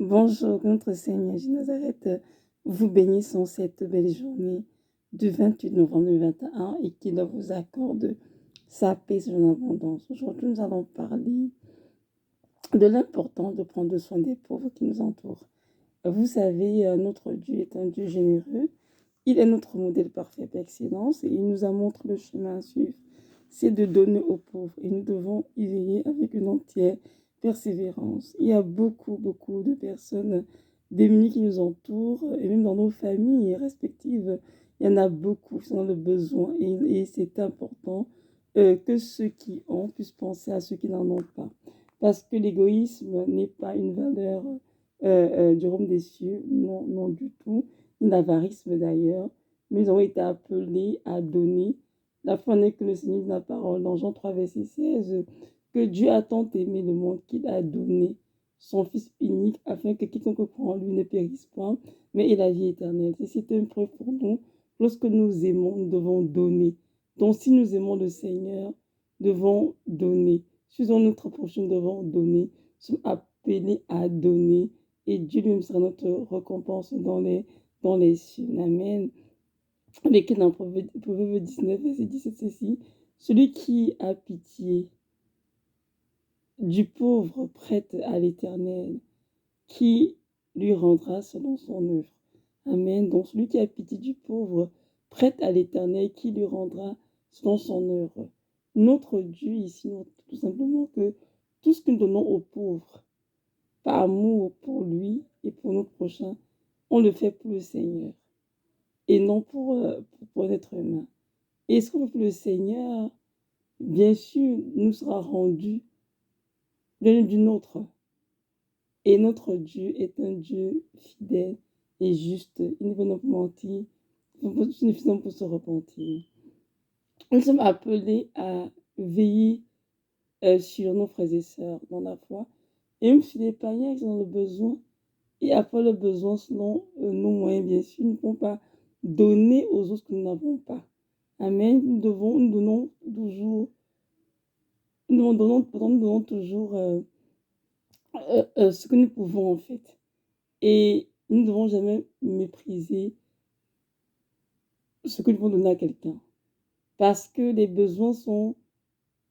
Bonjour, que notre Seigneur Jésus de Nazareth vous bénisse en cette belle journée du 28 novembre 2021 et qu'il vous accorde sa paix et son abondance. Aujourd'hui, nous allons parler de l'importance de prendre soin des pauvres qui nous entourent. Vous savez, notre Dieu est un Dieu généreux. Il est notre modèle parfait par excellence et il nous a montré le chemin à suivre. C'est de donner aux pauvres et nous devons y veiller avec une entière persévérance. Il y a beaucoup de personnes démunies qui nous entourent et même dans nos familles respectives, il y en a beaucoup qui sont dans le besoin et c'est important que ceux qui ont puissent penser à ceux qui n'en ont pas. Parce que l'égoïsme n'est pas une valeur du royaume des cieux, non, non du tout, ni l'avarisme d'ailleurs, mais ils ont été appelés à donner. La foi n'est que le Seigneur de la parole dans Jean 3, verset 16, que Dieu a tant aimé le monde qu'il a donné son Fils unique afin que quiconque croit en lui ne périsse point, mais ait la vie éternelle. C'est une preuve pour nous. Lorsque nous aimons, nous devons donner. Donc si nous aimons le Seigneur, nous devons donner. Si nous notre prochain, nous devons donner. Nous sommes appelés à donner et Dieu lui sera notre récompense dans les cieux. Amen. Il est écrit dans Proverbe 19, verset 17, ceci. Celui qui a pitié du pauvre prête à l'Éternel, qui lui rendra selon son œuvre. Amen. Donc celui qui a pitié du pauvre prête à l'Éternel, qui lui rendra selon son œuvre. Notre Dieu ici montre tout simplement que tout ce que nous donnons aux pauvres, par amour pour lui et pour nos prochains, on le fait pour le Seigneur et non pour l'être humain. Et ce qu'on fait pour le Seigneur, bien sûr, nous sera rendu l'un du nôtre. Et notre Dieu est un Dieu fidèle et juste. Il ne veut pas mentir, suffisant pour se repentir. Nous sommes appelés à veiller sur nos frères et sœurs dans la foi, et même sur les païens qui ont le besoin, et après le besoin selon nos moyens, bien sûr, nous ne pouvons pas donner aux autres que nous n'avons pas. Amen. Nous donnons toujours, nous donnons toujours ce que nous pouvons en fait. Et nous ne devons jamais mépriser ce que nous pouvons donner à quelqu'un. Parce que les besoins sont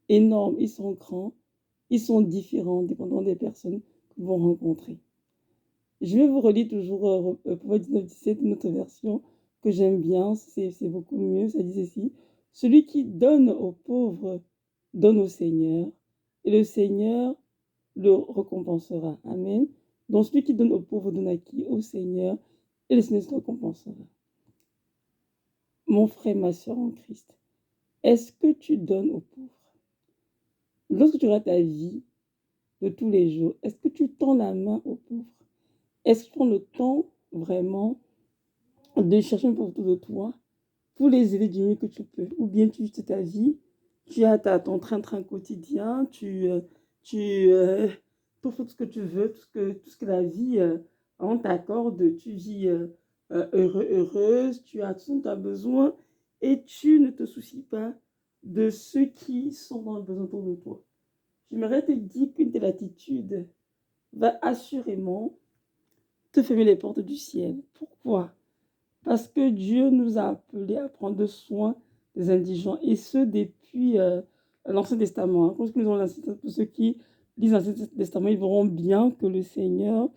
énormes, ils sont grands, ils sont différents, dépendant des personnes que nous vont rencontrer. Je vais vous relire toujours Proverbe 19-17, une autre version que j'aime bien, c'est beaucoup mieux. Ça dit ceci: celui qui donne aux pauvres donne au Seigneur, et le Seigneur le récompensera. Amen. Donc celui qui donne aux pauvres donne à qui? Au Seigneur, et le Seigneur le récompensera. Mon frère, ma soeur en Christ, est-ce que tu donnes aux pauvres? Lorsque tu auras ta vie de tous les jours, est-ce que tu tends la main aux pauvres? Est-ce que tu prends le temps vraiment de chercher un peu autour de toi pour les aider du mieux que tu peux? Ou bien tu vis ta vie, tu as ton train-train quotidien, tu fais tout ce que tu veux, tout ce que la vie on t'accorde, tu vis heureuse, tu as tout ce dont tu as besoin et tu ne te soucies pas de ceux qui sont dans le besoin autour de toi. J'aimerais te dire qu'une telle attitude va assurément te fermer les portes du ciel. Pourquoi? Parce que Dieu nous a appelés à prendre soin des indigents, et ce depuis l'Ancien Testament. Pour ceux qui lisent l'Ancien Testament, ils verront bien que le Seigneur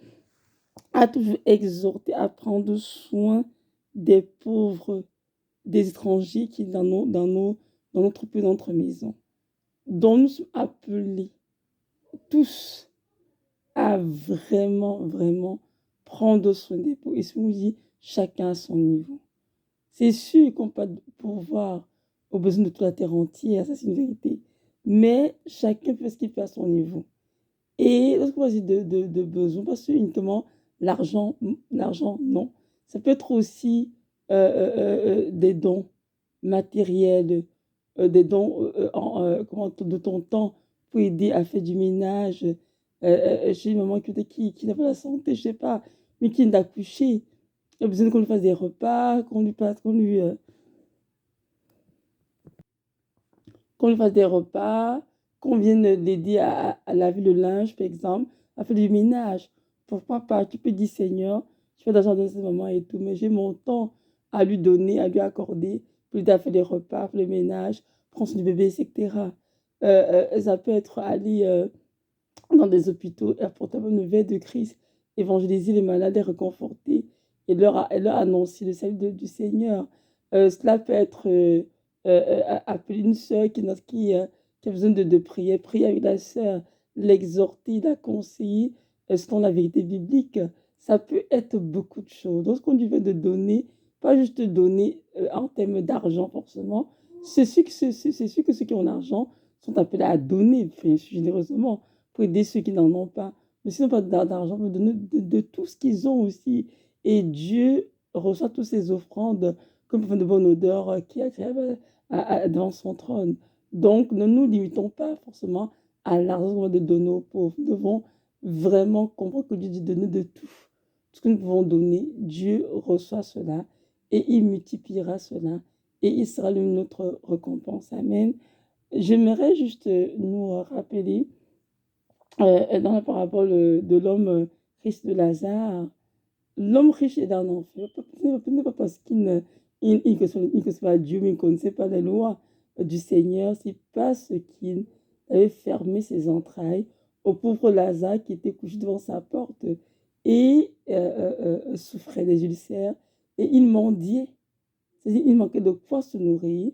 a toujours exhorté à prendre soin des pauvres, des étrangers qui sont dans notre pays, dans notre maison. Donc nous sommes appelés tous à vraiment prendre soin des pauvres. Et si on dit chacun à son niveau. C'est sûr qu'on peut pouvoir aux besoins de toute la terre entière, ça c'est une vérité. Mais chacun fait ce qu'il peut à son niveau. Et lorsqu'on parle de besoins, pas uniquement l'argent, non. Ça peut être aussi des dons matériels, des dons de ton temps pour aider à faire du ménage chez une maman qui n'a pas la santé, je ne sais pas, mais qui vient d'accoucher. Il a besoin qu'on lui fasse des repas, qu'on lui fasse des repas, qu'on vienne l'aider à laver le linge, par exemple, à faire du ménage. Pourquoi pas? Tu peux dire, Seigneur, je fais d'argent dans ce moment et tout, mais j'ai mon temps à lui donner, à lui accorder, pour lui faire les repas, pour le ménage, prendre soin du bébé, etc. Ça peut être aller dans des hôpitaux et apporter une nouvelle de Christ, évangéliser les malades, les réconforter et leur annoncer le salut du Seigneur. Cela peut être appeler une sœur qui a besoin de prier, prier avec la sœur, l'exhorter, la conseiller selon la vérité biblique. Ça peut être beaucoup de choses. Lorsqu'on lui veut de donner, pas juste donner en termes d'argent forcément, c'est sûr que ceux qui ont l'argent sont appelés à donner, bien sûr, généreusement pour aider ceux qui n'en ont pas. Mais s'ils n'ont pas d'argent, pour donner de tout ce qu'ils ont aussi. Et Dieu reçoit toutes ces offrandes comme de bonne odeur qui est agréable devant son trône. Donc, ne nous limitons pas forcément à l'argent de donner aux pauvres. Nous devons vraiment comprendre que Dieu dit donner de tout. Tout ce que nous pouvons donner, Dieu reçoit cela et il multipliera cela et il sera notre récompense. Amen. J'aimerais juste nous rappeler dans la parabole de l'homme riche de Lazare, l'homme riche est d'un enfer. Ce n'est pas parce qu'il connaissait pas Dieu, mais il ne connaissait pas les lois du Seigneur. C'est parce qu'il avait fermé ses entrailles au pauvre Lazare qui était couché devant sa porte et souffrait des ulcères. Et il mendiait, c'est-à-dire il manquait de quoi se nourrir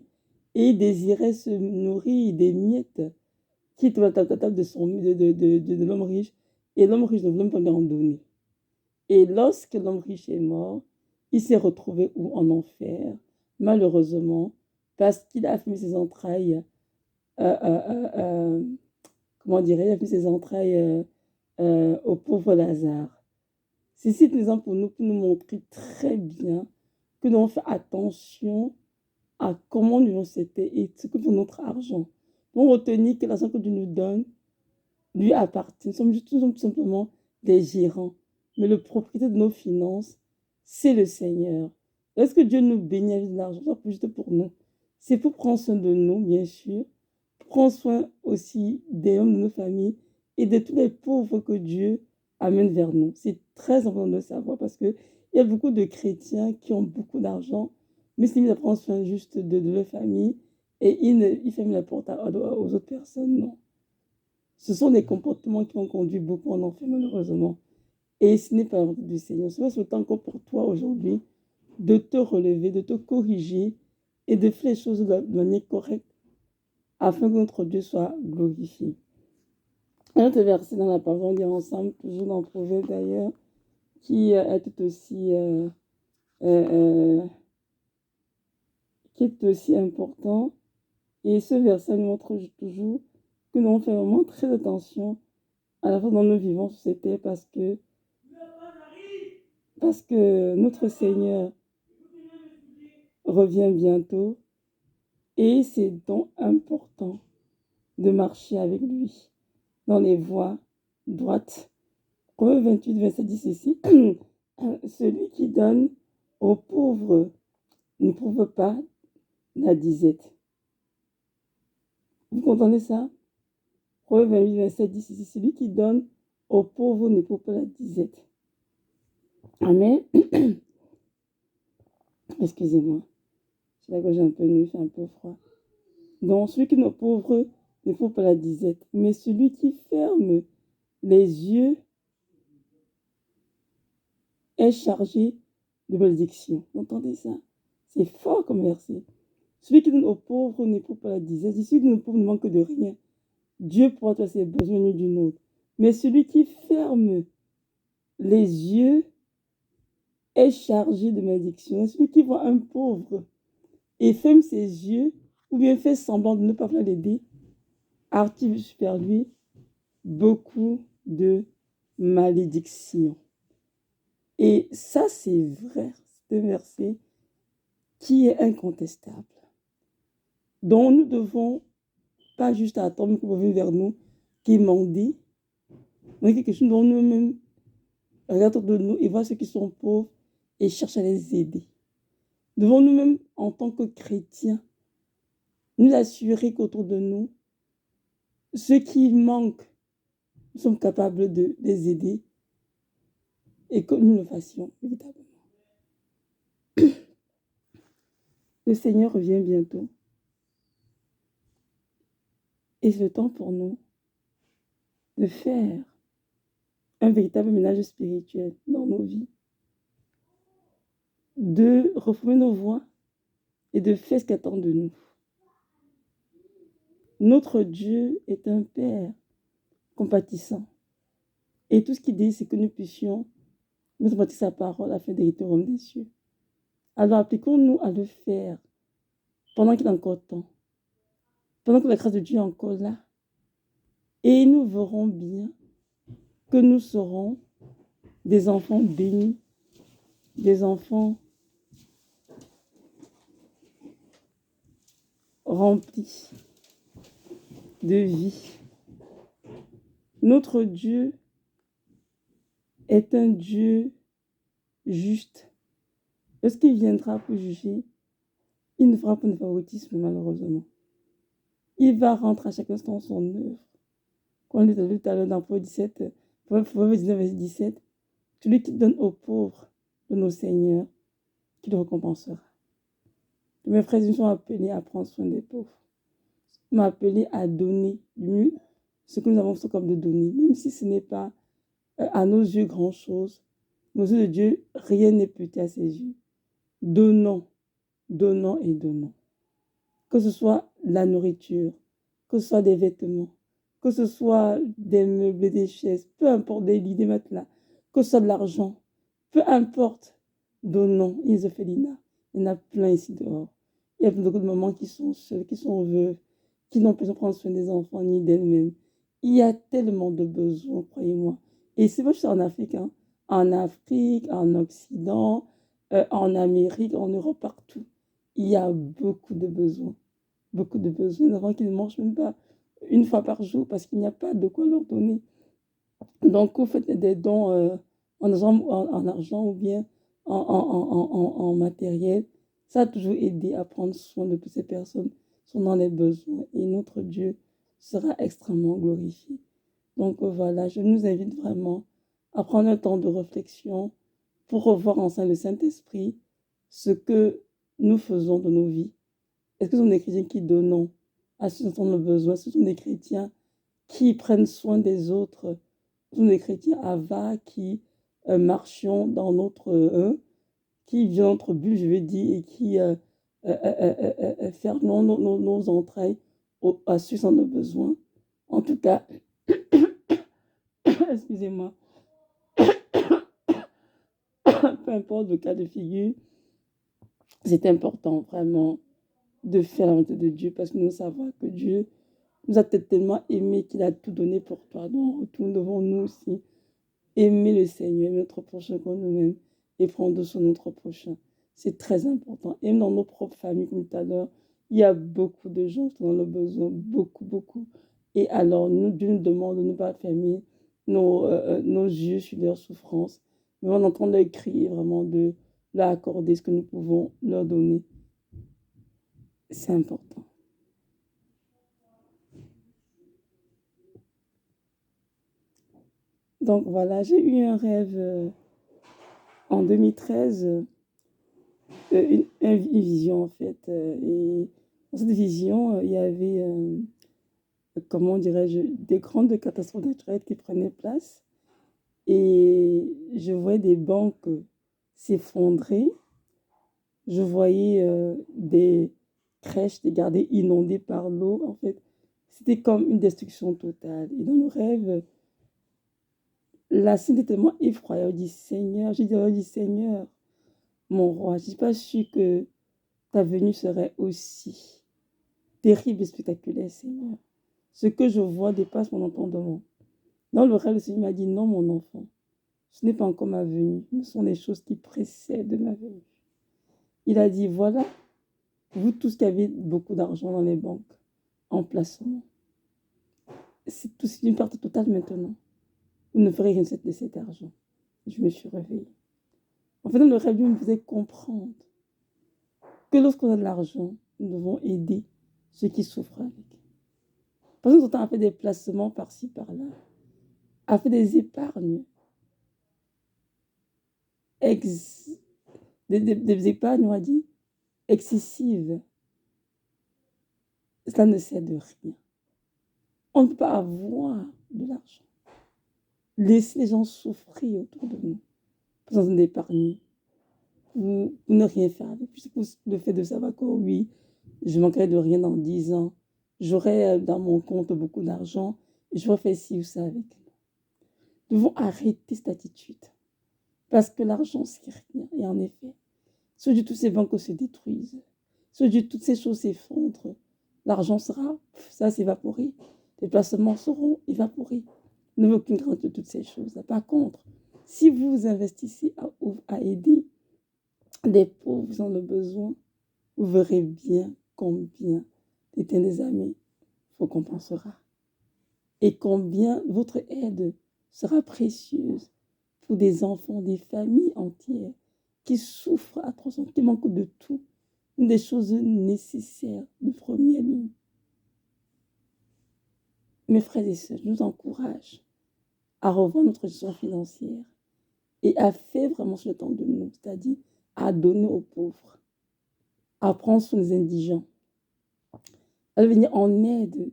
et il désirait se nourrir des miettes qui était à la table de l'homme riche, et l'homme riche ne voulait même pas lui en donner. Et lorsque l'homme riche est mort, il s'est retrouvé où? En enfer, malheureusement, parce qu'il a fait ses entrailles, euh, euh, euh, comment dirais-je, il a fait ses entrailles au pauvre Lazare. Ceci est un exemple pour nous montrer très bien que nous devons faire attention à comment nous vivons cette et ce que pour notre argent. Pour retenir que l'argent que Dieu nous donne lui appartient. Nous sommes tout simplement des gérants. Mais le propriétaire de nos finances, c'est le Seigneur. Est-ce que Dieu nous bénit avec de l'argent? C'est pas juste pour nous. C'est pour prendre soin de nous, bien sûr. Prendre soin aussi des hommes de nos familles et de tous les pauvres que Dieu amène vers nous. C'est très important de le savoir parce qu'il y a beaucoup de chrétiens qui ont beaucoup d'argent, mais c'est mis à prendre soin juste de leur famille et ils ferment la porte aux autres personnes. Non. Ce sont des comportements qui ont conduit beaucoup en enfer, malheureusement. Et ce n'est pas la volonté du Seigneur. C'est le temps encore pour toi aujourd'hui de te relever, de te corriger et de faire les choses de manière correcte afin que notre Dieu soit glorifié. Un autre verset dans la parole, on dit ensemble, toujours dans le Proverbe d'ailleurs, qui est tout aussi, euh, qui est aussi important. Et ce verset nous montre toujours que nous devons faire vraiment très attention à la fois dont nous vivons sur cette terre parce que notre Seigneur revient bientôt et c'est donc important de marcher avec lui dans les voies droites. Proverbe 28, verset 10 ici. Celui qui donne aux pauvres n'éprouve pas la disette. Vous comprenez ça? Proverbe 28, verset 10 ici. Celui qui donne aux pauvres n'éprouve pas la disette. Amen. Excusez-moi. C'est la gorge un peu nue, il fait un peu froid. Donc, celui qui n'est pauvre n'éprouve pas la disette. Mais celui qui ferme les yeux est chargé de malédiction. Vous entendez ça? C'est fort comme verset. Celui qui donne aux pauvres n'éprouve pas la disette. Celui qui donne aux pauvres ne manque de rien. Dieu pourra toi ses besoins d'une autre. Mais celui qui ferme les yeux est chargé de malédiction. Celui qui voit un pauvre et ferme ses yeux, ou bien fait semblant de ne pas vouloir l'aider, active sur lui beaucoup de malédictions. Et ça, c'est vrai, c'est un verset qui est incontestable. Donc, nous devons pas juste attendre qu'il revienne vers nous, qu'il mendie, mais quelque chose dont nous-mêmes regardons de nous et voir ceux qui sont pauvres et cherchent à les aider. Devons nous-mêmes, en tant que chrétiens, nous assurer qu'autour de nous, ceux qui manquent, nous sommes capables de les aider et que nous le fassions véritablement. Le Seigneur revient bientôt. Et c'est le temps pour nous de faire un véritable ménage spirituel dans nos vies, de reformer nos voies et de faire ce qu'il attend de nous. Notre Dieu est un Père compatissant. Et tout ce qu'il dit, c'est que nous puissions mettre en pratique sa parole afin d'hériter au royaume des cieux. Alors appliquons-nous à le faire pendant qu'il est encore temps, pendant que la grâce de Dieu est encore là. Et nous verrons bien que nous serons des enfants bénis, des enfants remplis de vie. Notre Dieu est un Dieu juste. Lorsqu'il viendra pour juger, il ne fera pas de favoritisme, malheureusement. Il va rendre à chaque instant son œuvre. Quand on l'a lu tout à l'heure dans Proverbe 19, verset 17, celui qui donne aux pauvres de nos seigneurs, qui le récompensera. Mes frères, nous sommes appelés à prendre soin des pauvres. Nous sommes appelés à donner mieux ce que nous avons comme de donner, même si ce n'est pas à nos yeux grand-chose. Aux yeux de Dieu, rien n'est petit à ses yeux. Donnons, donnons et donnons. Que ce soit la nourriture, que ce soit des vêtements, que ce soit des meubles, des chaises, peu importe, des lits, des matelas, que ce soit de l'argent, peu importe, donnons. Isophéline, il y en a plein ici dehors. Il y a beaucoup de mamans qui sont seules, qui sont veuves, qui n'ont pas pu prendre soin des enfants ni d'elles-mêmes. Il y a tellement de besoins, croyez-moi. Et c'est pas juste en Afrique, hein. En Afrique, en Occident, en Amérique, en Europe, partout. Il y a beaucoup de besoins. Beaucoup de besoins d'enfants qui ne mangent même pas une fois par jour parce qu'il n'y a pas de quoi leur donner. Donc, vous faites des dons en argent ou bien en matériel. Ça a toujours aidé à prendre soin de toutes ces personnes qui sont dans les besoins. Et notre Dieu sera extrêmement glorifié. Donc voilà, je nous invite vraiment à prendre un temps de réflexion pour revoir ensemble le Saint-Esprit ce que nous faisons de nos vies. Est-ce que ce sont des chrétiens qui donnent à ceux qui ont besoin? Est-ce que ce sont des chrétiens qui prennent soin des autres? Ce sont des chrétiens avars qui marchions dans notre... qui vivent notre but, je veux dire, et qui ferment nos entrailles à ceux qui ont besoin. En tout cas, excusez-moi, peu importe le cas de figure, c'est important vraiment de faire la volonté de Dieu parce que nous savons que Dieu nous a tellement aimés qu'il a tout donné pour toi. Donc, nous devons nous aussi aimer le Seigneur, aimer notre prochain comme nous-mêmes et prendre soin de notre prochain. C'est très important. Et même dans nos propres familles, comme tout à l'heure, il y a beaucoup de gens qui sont dans le besoin, beaucoup, beaucoup. Et alors, Dieu nous demande de ne pas fermer nos yeux sur leurs souffrances, mais on entend leur crier vraiment de leur accorder ce que nous pouvons leur donner. C'est important. Donc voilà, j'ai eu un rêve en 2013, une vision en fait. Et dans cette vision, il y avait, comment dirais-je, des grandes catastrophes naturelles qui prenaient place. Et je voyais des banques s'effondrer. Je voyais des crèches, des gardés inondés par l'eau. En fait, c'était comme une destruction totale. Et dans le rêve, la scène était tellement effroyable. J'ai dit, Seigneur, mon roi, je ne suis pas sûre que ta venue serait aussi terrible et spectaculaire, Seigneur. Ce que je vois dépasse mon entendement. Dans le rêve, le Seigneur m'a dit, non, mon enfant, ce n'est pas encore ma venue, ce sont les choses qui précèdent ma venue. Il a dit, voilà, vous tous qui avez beaucoup d'argent dans les banques, en placement, c'est une perte totale maintenant. Vous ne ferez rien de cet argent. Je me suis réveillée. En fait, dans le rêve, Dieu me faisait comprendre que lorsqu'on a de l'argent, nous devons aider ceux qui souffrent avec. Parce que nous avons fait des placements par-ci, par-là, a fait des épargnes. ex- des épargnes, on a dit, excessives, ça ne sert de rien. On ne peut pas avoir de l'argent. Laisser les gens souffrir autour de nous, sans une épargne, ou ne rien faire avec. Puis le fait de savoir que oui, je manquerai de rien dans 10 ans, j'aurai dans mon compte beaucoup d'argent, et je vais faire ci ou ça avec. Nous devons arrêter cette attitude. Parce que l'argent, c'est rien. Et en effet, si toutes ces banques se détruisent, si toutes ces choses s'effondrent, l'argent sera, ça s'évaporer. Les placements seront évaporés. Vous n'avez aucune crainte de toutes ces choses. Par contre, si vous investissez à aider des pauvres dans le besoin, vous verrez bien combien l'éternel amis vous compensera. Et combien votre aide sera précieuse pour des enfants, des familles entières qui souffrent atrocement, qui manquent de tout, des choses nécessaires de première ligne. Mes frères et sœurs, je nous encourage à revoir notre gestion financière et à faire vraiment ce temps de nous, c'est-à-dire à donner aux pauvres, à prendre soin des indigents, à venir en aide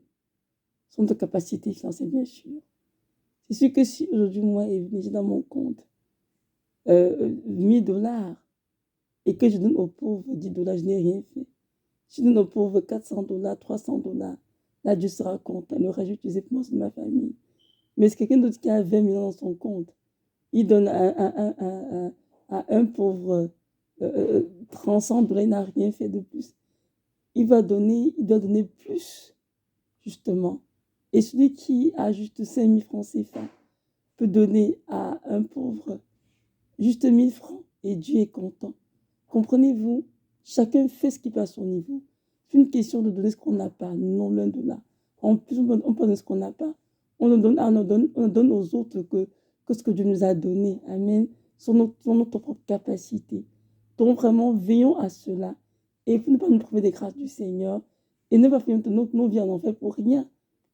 sur notre capacité financière, bien sûr. C'est sûr que si aujourd'hui, moi, j'ai dans mon compte $1000 et que je donne aux pauvres $10, je n'ai rien fait. Si je donne aux pauvres $400, $300, là, Dieu sera content. Il aura utilisé pour moi, c'est de ma famille. Mais c'est quelqu'un d'autre qui a 20 millions dans son compte. Il donne à un pauvre $300, il n'a rien fait de plus. Il doit donner plus, justement. Et celui qui a juste 5000 francs CFA peut donner à un pauvre juste 1000 francs et Dieu est content. Comprenez-vous? Chacun fait ce qui peut à son niveau. C'est une question de donner ce qu'on n'a pas, non loin de là. En plus, on peut donner ce qu'on n'a pas. On donne aux autres que ce que Dieu nous a donné. Amen. Sur notre propre capacité. Donc vraiment, veillons à cela. Et pour ne pas nous trouver des grâces du Seigneur. Et ne pas faire nos vies en enfer pour rien.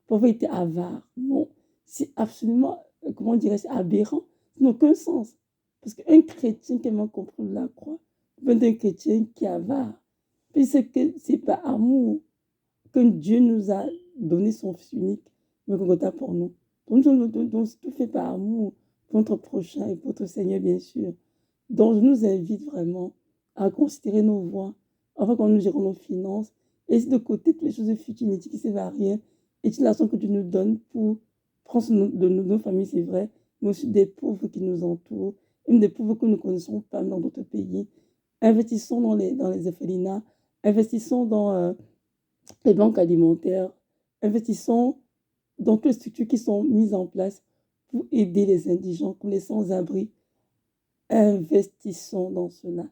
Pour avoir été avare. Non. C'est absolument, comment dirais-je, aberrant. Ça n'a aucun sens. Parce qu'un chrétien qui aime comprendre la croix, peut être un chrétien qui est avare. Puis c'est que c'est pas amour que Dieu nous a donné son Fils unique, mais qu'on a pour nous. Donc, tout fait par amour pour notre prochain et pour notre Seigneur, bien sûr. Donc, je nous invite vraiment à considérer nos voies, afin qu'on nous gère nos finances, et laisser de côté toutes les choses futiles, inutiles qui ne servent à rien, et toutes les que Dieu nous donne pour prendre soin de nos familles, c'est vrai, mais aussi des pauvres qui nous entourent, même des pauvres que nous ne connaissons pas dans d'autres pays. Investissons dans les orphelinats, investissons dans les banques alimentaires, investissons dans toutes les structures qui sont mises en place pour aider les indigents, comme les sans-abri. Investissons dans cela.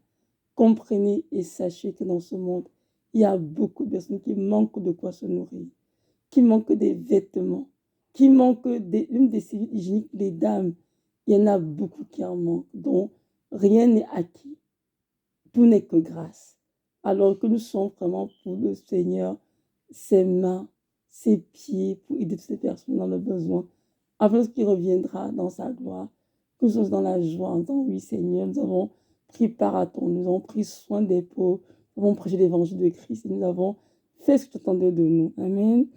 Comprenez et sachez que dans ce monde, il y a beaucoup de personnes qui manquent de quoi se nourrir, qui manquent des vêtements, qui manquent des services hygiéniques, les dames. Il y en a beaucoup qui en manquent, dont rien n'est acquis. Tout n'est que grâce. Alors que nous sommes vraiment pour le Seigneur, ses mains, ses pieds, pour aider toutes ces personnes dans le besoin, afin qu'il reviendra dans sa gloire, que nous sommes dans la joie en disant, oui Seigneur, nous avons pris part à ton, nous avons pris soin des pauvres, nous avons prêché l'évangile de Christ et nous avons fait ce que tu attendais de nous. Amen.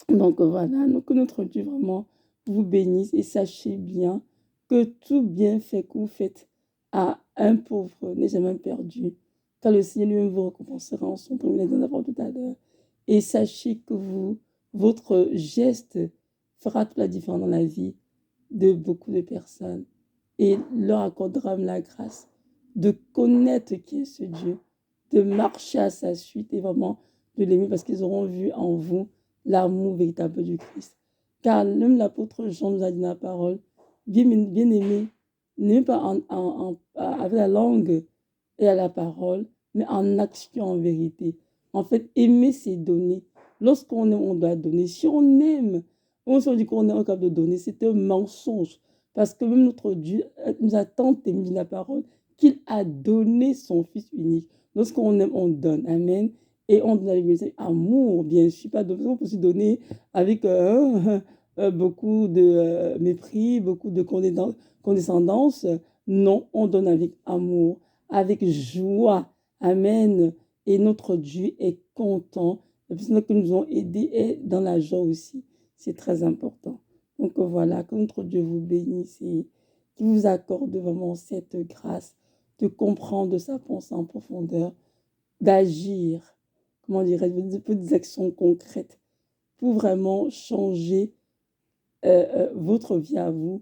Donc voilà, que notre Dieu vraiment vous bénisse et sachez bien que tout bienfait que vous faites à un pauvre n'est jamais perdu, car le Seigneur lui-même vous récompensera en son temps, il l'a dit avant tout à l'heure. Et sachez que votre geste fera toute la différence dans la vie de beaucoup de personnes et leur accordera la grâce de connaître qui est ce Dieu, de marcher à sa suite et vraiment de l'aimer parce qu'ils auront vu en vous l'amour véritable du Christ. Car même l'apôtre Jean nous a dit dans la parole, bien aimé, n'aimez pas avec la langue et à la parole, mais en action, en vérité. En fait, aimer, c'est donner. Lorsqu'on aime, on doit donner. Si on aime, on se dit qu'on est incapable de donner, c'est un mensonge. Parce que même notre Dieu nous a tant aimé la parole qu'il a donné son Fils unique. Lorsqu'on aime, on donne. Amen. Et on donne avec amour, bien sûr. Pas de façon, on peut se donner avec beaucoup de mépris, beaucoup de condescendance. Non, on donne avec amour, avec joie. Amen. Et notre Dieu est content. La personne que nous ont aidés est dans la joie aussi. C'est très important. Donc voilà, que notre Dieu vous bénisse et qu'il vous accorde vraiment cette grâce de comprendre sa pensée en profondeur, d'agir, comment dirais-je, de petites actions concrètes pour vraiment changer votre vie à vous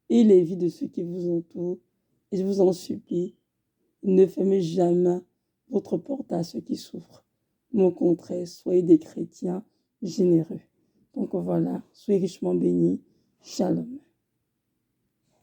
et les vies de ceux qui vous entourent. Et je vous en supplie, ne fermez jamais votre porte à ceux qui souffrent. Mais au contraire, soyez des chrétiens généreux. Donc voilà, soyez richement bénis. Shalom.